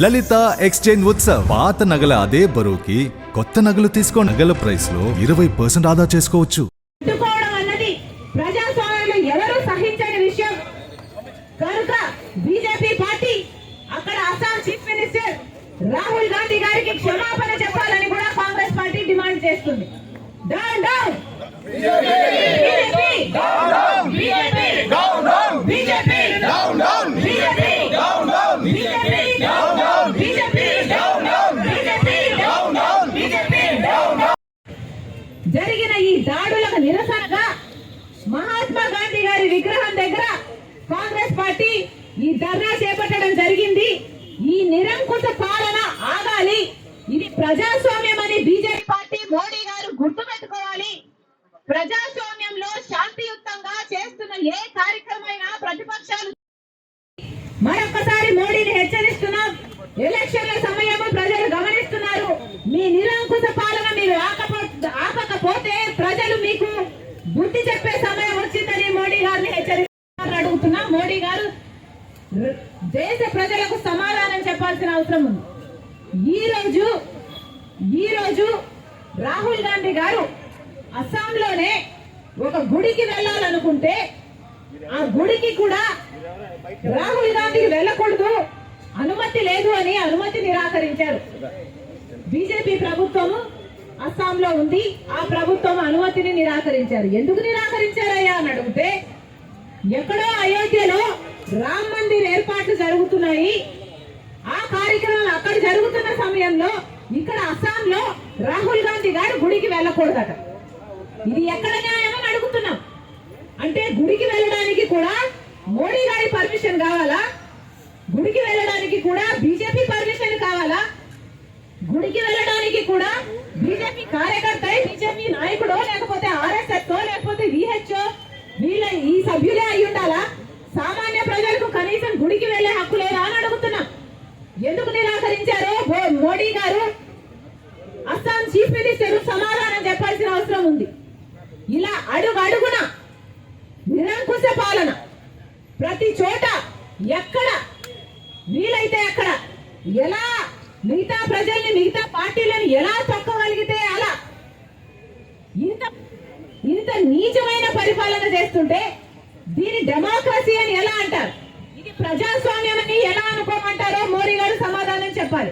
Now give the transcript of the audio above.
లలిత exchange Utsav. పాత నగల అదే బరువుకి కొత్త నగలు తీసుకో. నగల ప్రైస్ లో 20% ఆదా చేసుకోవచ్చు. అన్నది ప్రజాస్వామ్యంలో ఎవరు సహించని విషయం కనుక బీజేపీ పార్టీ అక్కడ అస్సాం చీఫ్ మినిస్టర్ రాహుల్ గాంధీ గారికి క్షమాపణ చెప్పాలని కూడా కాంగ్రెస్ పార్టీ డిమాండ్ చేస్తుంది. Down down BJP, down down BJP, down down BJP, down down BJP, down down BJP, down down BJP, down down BJP, down down BJP, down down. జరిగిన ఈ దాడులకు నిరసనగా మహాత్మా గాంధీ గారి విగ్రహం దగ్గర కాంగ్రెస్ పార్టీ ఈ ధర్నా చేపట్టడం జరిగింది. ఈ నిరంకుశ పాలన ఆగాలి. ఇది ప్రజాస్వామ్యం అని బీజేపీ పార్టీ మోడీ గారు గుర్తుపెట్టుకోవాలి. ప్రజాస్వామ్యంలో శాంతియుతంగా చేస్తున్న ఏ కార్యక్రమైనా ప్రతిపక్షాలు మరొకసారి మోడీని హెచ్చరిస్తున్నాం. ఎలక్షన్ల సమయంలో ప్రజలు గమనిస్తున్నారు. మీ నిరంకుశ పాలన మీరు ఆపకపోతే ప్రజలు మీకు బుద్ధి చెప్పే సమయం వచ్చిందని మోడీ గారిని హెచ్చరిస్తున్నారు. అడుగుతున్నాం, మోడీ గారు దేశ ప్రజలకు సమాధానం చెప్పాల్సిన అవసరం ఉంది. ఈ రోజు రాహుల్ గాంధీ గారు అస్సాంలోనే ఒక గుడికి వెళ్ళాలనుకుంటే ఆ గుడికి కూడా రాహుల్ గాంధీకి వెళ్ళకూడదు, అనుమతి లేదు అని అనుమతి నిరాకరించారు. బీజేపీ ప్రభుత్వము అస్సాంలో ఉంది, ఆ ప్రభుత్వం అనుమతిని నిరాకరించారు. ఎందుకు నిరాకరించారయ్యా అని అడిగితే, ఎక్కడో అయోధ్యలో రామ్ మందిర్ ఏర్పాట్లు జరుగుతున్నాయి, ఆ కార్యక్రమం అక్కడ జరుగుతున్న సమయంలో ఇక్కడ అస్సాంలో రాహుల్ గాంధీ గారు గుడికి వెళ్ళకూడదట. ఇది ఎక్కడ న్యాయం అని అడుగుతున్నాం. అంటే గుడికి వెళ్ళడానికి కూడా మోడీ గారి పర్మిషన్ కావాలా? గుడికి వెళ్ళడానికి కూడా బీజేపీ పర్మిషన్ కావాలా? గుడికి వెళ్ళడానికి కూడా బీజేపీ కార్యకర్త, బీజేపీ నాయకుడో లేకపోతే ఆర్ఎస్ఎస్ లేకపోతే విహెచ్ఓ వీళ్ళ ఈ సభ్యులే అయి ఉండాలా? సామాన్య ప్రజలకు కనీసం గుడికి వెళ్లే హక్కు లేదా అని అడుగుతున్నాం. ఎందుకు నిరాకరించారో మోడీ గారు, అస్సాం చీఫ్ మినిస్టర్ సమాధానం చెప్పాల్సిన అవసరం ఉంది. ఇలా అడుగున నిరంకుశ పాలన, ప్రతి చోట ఎక్కడ వీలైతే అక్కడ ఎలా మిగతా ప్రజల్ని, మిగతా పార్టీలను ఎలా తొక్కగలిగితే అలా ఇంత నీచమైన పరిపాలన చేస్తుంటే దీని డెమోక్రసీ అని ఎలా అంటారు? ఇది ప్రజాస్వామ్యం అని ఎలా అనుకోమంటారో మోడీ గారు సమాధానం